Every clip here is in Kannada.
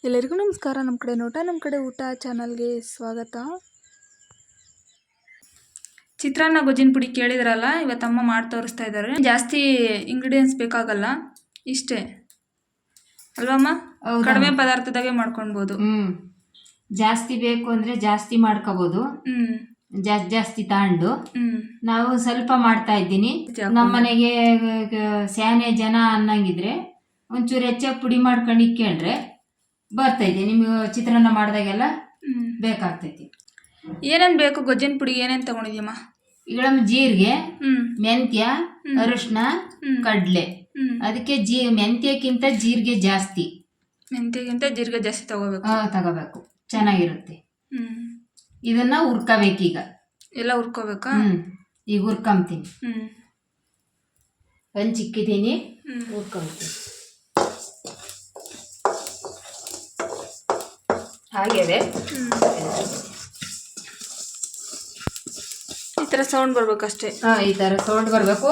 ಎಲ್ಲರಿಗೂ ನಮಸ್ಕಾರ. ನಮ್ಮ ಕಡೆ ನೋಟ ನಮ್ಮ ಕಡೆ ಊಟ ಚಾನಲ್ಗೆ ಸ್ವಾಗತ. ಚಿತ್ರಾನ್ನ ಗೊಜ್ಜಿನ ಪುಡಿ ಕೇಳಿದ್ರಲ್ಲ, ಇವತ್ತಮ್ಮ ಮಾಡಿ ತೋರಿಸ್ತಾ ಇದ್ದಾರೆ. ಜಾಸ್ತಿ ಇಂಗ್ರೀಡಿಯೆಂಟ್ಸ್ ಬೇಕಾಗಲ್ಲ, ಇಷ್ಟೇ ಅಲ್ವಮ್ಮ? ಕಡಿಮೆ ಪದಾರ್ಥದಾಗೆ ಮಾಡ್ಕೊಳ್ಬೋದು. ಜಾಸ್ತಿ ಬೇಕು ಅಂದ್ರೆ ಜಾಸ್ತಿ ಮಾಡ್ಕೋಬಹುದು. ಜಾಸ್ತಿ ತಗೊಂಡು ನಾವು ಸ್ವಲ್ಪ ಮಾಡ್ತಾ ಇದ್ದೀನಿ. ನಮ್ಮನೆಗೆ ಸ್ಯಾನೆ ಜನ ಅನ್ನಂಗಿದ್ರೆ ಒಂಚೂರು ಹೆಚ್ಚಾಗಿ ಪುಡಿ ಮಾಡ್ಕೊಂಡು ಇಕ್ಕೊಂಡ್ರೆ ಬರ್ತೈತಿ. ನಿಮ್ಗೆ ಚಿತ್ರಾನ್ನ ಮಾಡಿದಾಗೆಲ್ಲ ಬೇಕಾಗ್ತೈತಿ. ಏನೇನ್ ಬೇಕು ಗೊಜ್ಜಿನ ಪುಡಿ? ಏನೇನ್ ತಗೊಂಡಿದ್ಯಮ್ಮ? ಈಗ ಜೀರಿಗೆ, ಮೆಂತ್ಯ, ಅರಿಶಿನ, ಕಡ್ಲೆ. ಅದಕ್ಕೆ ಮೆಂತ್ಯಕ್ಕಿಂತ ಜೀರಿಗೆ ಜಾಸ್ತಿ. ಮೆಂತ್ಯಕ್ಕಿಂತ ಜೀರಿಗೆ ಜಾಸ್ತಿ ತಗೋಬೇಕು, ಚೆನ್ನಾಗಿರುತ್ತೆ. ಇದನ್ನ ಹುರ್ಕೋಬೇಕೀಗ. ಎಲ್ಲ ಹುರ್ಕೋಬೇಕಾ? ಈಗ ಹುರ್ಕೊಂತೀನಿ. ಹಂಚಿಕ್ಕಿದ್ದೀನಿ, ಹುರ್ಕೊಂತೀನಿ. ಹಾಗೆವೆ ಈ ತರ ಸೌಂಡ್ ಬರ್ಬೇಕಷ್ಟೇ. ಈ ತರ ಸೌಂಡ್ ಬರ್ಬೇಕು.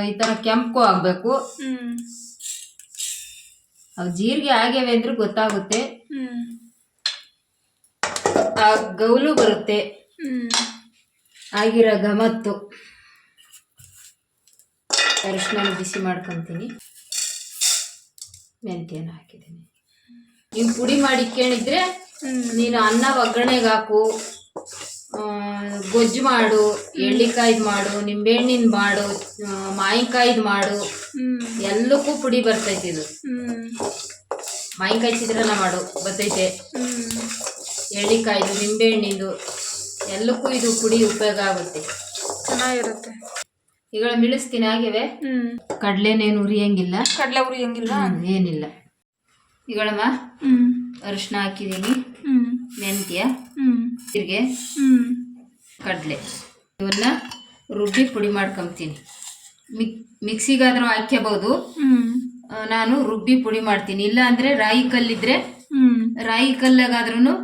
ಈ ತರ ಕೆಂಪು ಆಗ್ಬೇಕು. ಅವ್ ಜೀರಿಗೆ ಆಗ್ಯಾವೆ ಅಂದ್ರೆ ಗೊತ್ತಾಗುತ್ತೆ. ಆ ಗೌಲು ಬರುತ್ತೆ, ಆಗಿರೋ ಗಮತ್ತು. ಅರಿಶಿನ ಬಿಸಿ ಮಾಡ್ಕೊಂತೀನಿ. ಮೆಂತ್ಯನ ಹಾಕಿದ್ದೀನಿ. ನೀವು ಪುಡಿ ಮಾಡಿ ಕೇಳಿದ್ರೆ ನೀನು ಅನ್ನ ಒಗ್ಗರಣೆಗೆ ಹಾಕು, ಗೊಜ್ಜು ಮಾಡು, ಎಳ್ಳಿಕಾಯ್ದು ಮಾಡು, ನಿಂಬೆಹಣ್ಣಿನ ಮಾಡು, ಮಾವಿನಕಾಯ್ದು ಮಾಡು, ಎಲ್ಲಕ್ಕೂ ಪುಡಿ ಬರ್ತೈತಿ. ಇದು ಮಾವಿನಕಾಯಿ ಚಿತ್ರಾನ್ನ ಮಾಡು ಬರ್ತೈತೆ. ಎಳ್ಳಿಕಾಯ್ದು, ನಿಂಬೆಹಣ್ಣಿಂದು ಎಲ್ಲಕ್ಕೂ ಇದು ಪುಡಿ ಉಪಯೋಗ ಆಗುತ್ತೆ, ಚೆನ್ನಾಗಿರುತ್ತೆ. ಈಗ ಮಿಳಿಸ್ತೀನಿ. ಆಗಿವೆ ಕಡ್ಲೆನೇನು ಉರಿಯಂಗಿಲ್ಲ, ಕಡ್ಲೆ ಉರಿಯಂಗಿಲ್ಲ, ಏನಿಲ್ಲ. ಈಗಳಮ್ಮ ಅರಿಶಿನ ಹಾಕಿದ್ದೀನಿ, ಮೆಂತ್ಯ, ಜೀರಿಗೆ, ಕಡಲೆ ಇವನ್ನ ರುಬ್ಬಿ ಪುಡಿ ಮಾಡ್ಕೊಂತೀನಿ. ಮಿಕ್ಸಿಗಾದ್ರೂ ಹಾಕ್ಯಬಹುದು, ನಾನು ರುಬ್ಬಿ ಪುಡಿ ಮಾಡ್ತೀನಿ. ಇಲ್ಲ ಅಂದ್ರೆ ರಾಯಿ ಕಲ್ಲಿದ್ರೆ ರಾಯಿ ಕಲ್ಲಾಗಾದ್ರೂ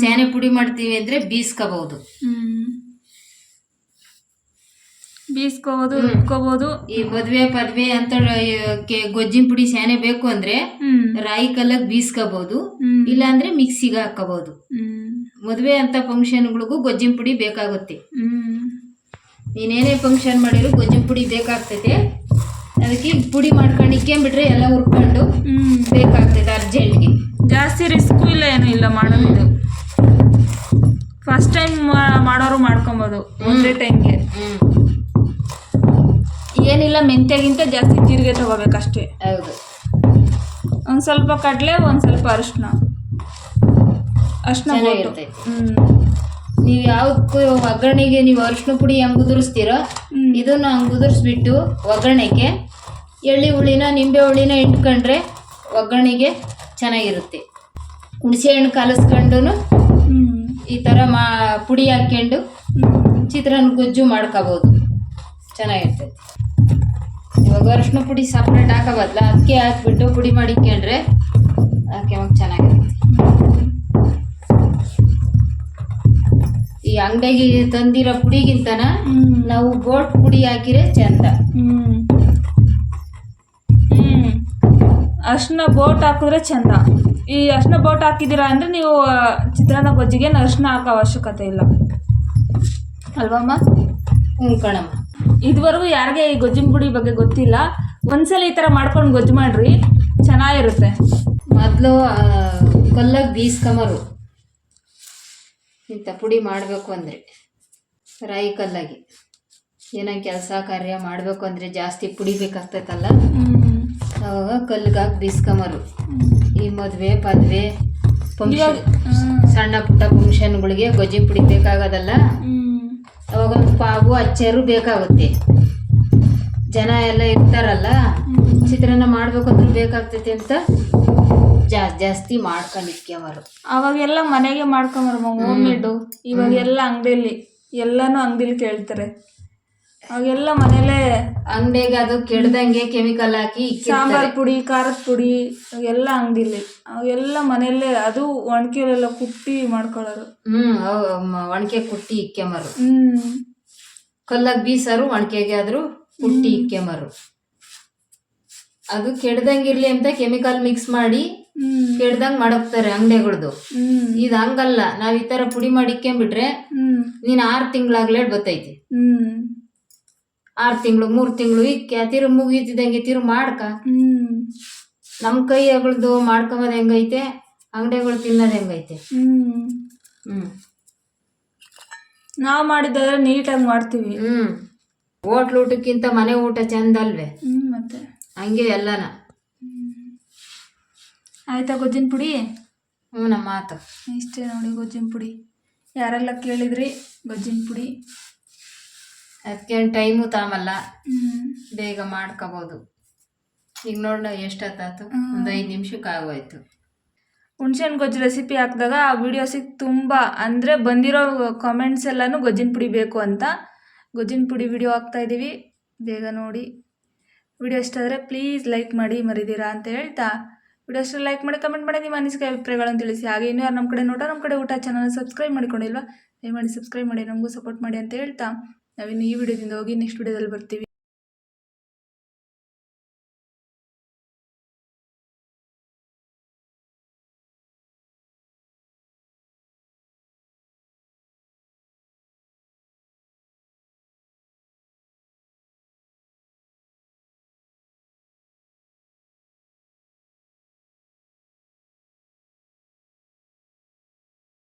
ಸ್ಯಾನೆ ಪುಡಿ ಮಾಡ್ತೀವಿ ಅಂದ್ರೆ ಬೀಸ್ಕೋಬಹುದು. ರುಬ್ಕೋಬಹುದು. ಈ ಮದ್ವೆ ಪದ್ವೆ ಅಂತ ಗೊಜ್ಜಿನ ಪುಡಿ ಸ್ಯಾನೆ ಬೇಕು ಅಂದ್ರೆ ರಾಯಿ ಕಲ್ಲಾಗ ಬೀಸ್ಕೋಬಹುದು, ಇಲ್ಲ ಅಂದ್ರೆ ಮಿಕ್ಸಿಗೆ ಹಾಕೋಬಹುದು. ಮದ್ವೆ ಅಂತ ಫಂಕ್ಷನ್ಗಳಿಗೂ ಗೊಜ್ಜಿನ ಪುಡಿ ಬೇಕಾಗುತ್ತೆ. ನೀನೇನೇ ಫಂಕ್ಷನ್ ಮಾಡಿದ್ರು ಗೊಜ್ಜಿನ ಪುಡಿ ಬೇಕಾಗ್ತೈತೆ. ಅದಕ್ಕೆ ಪುಡಿ ಮಾಡ್ಕೊಂಡು ಇಕ್ಕೊಂಡ್ಬಿಟ್ರೆ ಎಲ್ಲ ಹುರ್ಕೊಂಡು ಬೇಕಾಗ್ತೈತೆ ಅರ್ಜೆಂಟ್ಗೆ. ಜಾಸ್ತಿ ರಿಸ್ಕು ಇಲ್ಲ, ಏನೂ ಇಲ್ಲ ಮಾಡೋದು. ಫಸ್ಟ್ ಟೈಮ್ ಮಾಡೋರು ಮಾಡ್ಕೊಬೋದು ಒಂದೇ ಟೈಮ್ಗೆ. ಏನಿಲ್ಲ, ಮೆಂತ್ಯಗಿಂತ ಜಾಸ್ತಿ ಜೀರಿಗೆ ತಗೋಬೇಕಷ್ಟೇ. ಹೌದು. ಒಂದು ಸ್ವಲ್ಪ ಕಡಲೆ, ಒಂದು ಸ್ವಲ್ಪ ಅರಿಶಿನ ನೀವು ಯಾವ್ದಕ್ಕೂ ಒಗ್ಗರಣೆಗೆ ನೀವು ಅರಿಶಿನ ಪುಡಿ ಹೆಂಗ್ ಉದುರಿಸ್ತೀರೋ ಇದನ್ನು ಹಂಗೆ ಉದುರಿಸ್ಬಿಟ್ಟು ಒಗ್ಗರಣೆಗೆ ಎಳ್ಳಿ ಹುಳಿನ ನಿಂಬೆ ಹುಳಿನ ಇಟ್ಕೊಂಡ್ರೆ ಒಗ್ಗರಣೆಗೆ ಚೆನ್ನಾಗಿರುತ್ತೆ. ಹುಣಸೆ ಹಣ್ಣು ಕಲಸ್ಕೊಂಡು ಈ ಥರ ಪುಡಿ ಹಾಕ್ಕೊಂಡು ಚಿತ್ರಾನ್ನ ಗೊಜ್ಜು ಮಾಡ್ಕೋಬೋದು, ಚೆನ್ನಾಗಿರ್ತೈತಿ. ಇವಾಗ ಅರಿಶಿನ ಪುಡಿ ಸಪ್ರೇಟ್ ಹಾಕೋಬದ್ಲ ಅದಕ್ಕೆ ಹಾಕ್ಬಿಟ್ಟು ಪುಡಿ ಮಾಡಿಕೊಂಡ್ರೆ ಚೆನ್ನಾಗಿರುತ್ತೆ. ಈ ಅಂಗಡಿಗೆ ತಂದಿರೋ ಪುಡಿಗಿಂತನ ನಾವು ಬೋಟ್ ಪುಡಿ ಹಾಕಿದ್ರೆ ಚಂದ. ಅರ್ಶಿನ ಬೋಟ್ ಹಾಕಿದ್ರೆ ಚಂದ. ಈ ಅರ್ಶಿನ ಬೋಟ್ ಹಾಕಿದ್ದೀರಾ ಅಂದ್ರೆ ನೀವು ಚಿತ್ರಾನ್ನ ಗೊಜ್ಜಿಗೆ ಅರ್ಶಿನ ಹಾಕೋ ಅವಶ್ಯಕತೆ ಇಲ್ಲ, ಅಲ್ವಮ್ಮ? ಕಣಮ್ಮ. ಇದುವರೆಗೂ ಯಾರಿಗೆ ಈ ಗೊಜ್ಜಿನ ಪುಡಿ ಬಗ್ಗೆ ಗೊತ್ತಿಲ್ಲ, ಒಂದ್ಸಲ ಈ ಥರ ಮಾಡ್ಕೊಂಡು ಗೊಜ್ಜು ಮಾಡ್ರಿ, ಚೆನ್ನಾಗಿರುತ್ತೆ. ಮೊದಲು ಕಲ್ಲಾಗ ಬೀಸ್ಕೊಂಬರು ಇಂಥ ಪುಡಿ ಮಾಡಬೇಕು ಅಂದರೆ, ರಾಯಿ ಕಲ್ಲಾಗಿ ಏನೋ ಕೆಲಸ ಕಾರ್ಯ ಮಾಡಬೇಕು ಅಂದರೆ ಜಾಸ್ತಿ ಪುಡಿ ಬೇಕಾಗ್ತೈತಲ್ಲ, ಅವಾಗ ಕಲ್ಲಿಗಾಗಿ ಬೀಸ್ಕೊಂಬರು. ಈ ಮದುವೆ ಪದ್ವೆ ಫಂಕ್ಷನ್, ಸಣ್ಣ ಪುಟ್ಟ ಫಂಕ್ಷನ್ಗಳಿಗೆ ಗೊಜ್ಜಿನ ಪುಡಿ ಬೇಕಾಗೋದಲ್ಲ, ಅವಾಗ ಒಂದು ಪಾವು ಅಚ್ಚರು ಬೇಕಾಗುತ್ತೆ. ಜನ ಎಲ್ಲ ಇರ್ತಾರಲ್ಲ, ಚಿತ್ರಾನ್ನ ಮಾಡ್ಬೇಕಂದ್ರೂ ಬೇಕಾಗ್ತೈತಿ ಅಂತ ಜಾಸ್ತಿ ಮಾಡ್ಕೊಂಡಿಕ್ಕೆವರು. ಅವಾಗೆಲ್ಲ ಮನೆಗೆ ಮಾಡ್ಕೊಂಬರು ಹೋಮ್ ಮೇಡು. ಇವಾಗೆಲ್ಲ ಅಂಗಡಿಯಲ್ಲಿ, ಎಲ್ಲನೂ ಅಂಗಡಿಲಿ ಕೇಳ್ತಾರೆ. ಅವಾಗೆಲ್ಲ ಮನೇಲೆ ಅಂಗಡಿಗೆ ಅದು ಕೆಡ್ದಂಗೆ ಕೆಮಿಕಲ್ ಹಾಕಿ ಸಾಂಬಾರ್ ಪುಡಿ, ಖಾರದ ಪುಡಿ ಎಲ್ಲ ಅಂಗಡಿಲಿ. ಅವೆಲ್ಲ ಮನೆಯಲ್ಲೇ, ಅದು ಒಣಕೆಲೆಲ್ಲ ಕುಟ್ಟಿ ಮಾಡ್ಕೊಳ್ಳೋರು. ಒಣಕೆ ಕುಟ್ಟಿ ಇಕ್ಕೆಮರು. ಕಲ್ಲಾಗ ಬೀಸಾರು ಒಣಕೆಗೆ ಆದ್ರೂ ಕುಟ್ಟಿ ಇಕ್ಕೆಮರು. ಅದು ಕೆಡ್ದಂಗಿರ್ಲಿ ಅಂತ ಕೆಮಿಕಲ್ ಮಿಕ್ಸ್ ಮಾಡಿ ಹ್ಮ್ ಕೆಡ್ದಂಗ್ ಮಾಡೋಗ್ತಾರೆ ಅಂಗಡಿಗಳದು. ಹ್ಮ್ ಇದು ಹಂಗಲ್ಲ, ನಾವ್ ಈ ತರ ಪುಡಿ ಮಾಡಿ ಇಕ್ಕೊಂಬಿಟ್ರೆ ಹ್ಮ್ ನೀನ್ 6 ತಿಂಗಳಾಗ್ಲೇ ಬತ್ತೈತಿ. ಹ್ಮ್ 6 ತಿಂಗಳು 3 ತಿಂಗಳು ಇಕ್ಕ ತಿರು ಮುಗಿತಿದಂಗೆ ತಿರು ಮಾಡ್ಕ. ಹ್ಮ್ ನಮ್ ಕೈಗಳದು ಮಾಡ್ಕೊಂಬದ್ ಹೆಂಗೈತೆ, ಅಂಗಡಿಗಳು ತಿನ್ನೋದ್ ಹೆಂಗೈತೆ. ಹ್ಮ್ ಹ್ಮ್ ನಾವ್ ಮಾಡಿದ್ರೆ ನೀಟಾಗಿ ಮಾಡ್ತೀವಿ. ಹೋಟ್ಲು ಊಟಕ್ಕಿಂತ ಮನೆ ಊಟ ಚಂದ ಅಲ್ವೇ? ಮತ್ತೆ ಹಂಗೆ ಎಲ್ಲನ. ಆಯ್ತಾ ಗೊಜ್ಜಿನ ಪುಡಿ? ನಮ್ಮ ಮಾತು ಇಷ್ಟೇ ನೋಡಿ ಗೊಜ್ಜಿನ ಪುಡಿ. ಯಾರೆಲ್ಲ ಕೇಳಿದ್ರಿ ಗೊಜ್ಜಿನ ಪುಡಿ. ಅದಕ್ಕೆ ಟೈಮು ತಾಮಲ್ಲ, ಹ್ಮ್ ಬೇಗ ಮಾಡ್ಕೋಬೋದು. ಈಗ ನೋಡ ಎಷ್ಟೊತ್ತಾತು, ಒಂದು 5 ನಿಮಿಷಕ್ಕೆ ಆಗೋಯ್ತು. ಹುಣ್ಸೆಹಣ್ಣು ಗೊಜ್ಜು ರೆಸಿಪಿ ಹಾಕಿದಾಗ ಆ ವಿಡಿಯೋಸಿಗೆ ತುಂಬ ಅಂದರೆ ಬಂದಿರೋ ಕಾಮೆಂಟ್ಸ್ ಎಲ್ಲನೂ ಗೊಜ್ಜಿನ ಪುಡಿ ಬೇಕು ಅಂತ. ಗೊಜ್ಜಿನ ಪುಡಿ ವಿಡಿಯೋ ಹಾಕ್ತಾಯಿದ್ದೀವಿ, ಬೇಗ ನೋಡಿ. ವಿಡಿಯೋ ಇಷ್ಟ ಆದರೆ ಪ್ಲೀಸ್ ಲೈಕ್ ಮಾಡಿ ಮರಿದಿರಾ ಅಂತ ಹೇಳ್ತಾ, ವಿಡಿಯೋ ಇಷ್ಟ ಲೈಕ್ ಮಾಡಿ, ಕಮೆಂಟ್ ಮಾಡಿ, ನಿಮ್ಮ ಅನಿಸಿಕೆ ಅಭಿಪ್ರಾಯಗಳನ್ನು ತಿಳಿಸಿ. ಹಾಗೆ ಇನ್ನೂ ಯಾರು ನಮ್ಮ ಕಡೆ ನಮ್ಮ ಕಡೆ ಊಟ ಚಾನಲ್ ಸಬ್ಸ್ಕ್ರೈಬ್ ಮಾಡಿಕೊಂಡಿಲ್ವಾ, ದಯಮಾಡಿ ಸಬ್ಸ್ಕ್ರೈಬ್ ಮಾಡಿ, ನಮಗೂ ಸಪೋರ್ಟ್ ಮಾಡಿ ಅಂತ ಹೇಳ್ತಾ ನಾವಿನ್ನು ಈ ವಿಡಿಯೋದಿಂದ ಹೋಗಿ ನೆಕ್ಸ್ಟ್ ವಿಡಿಯೋದಲ್ಲಿ ಬರ್ತೀವಿ.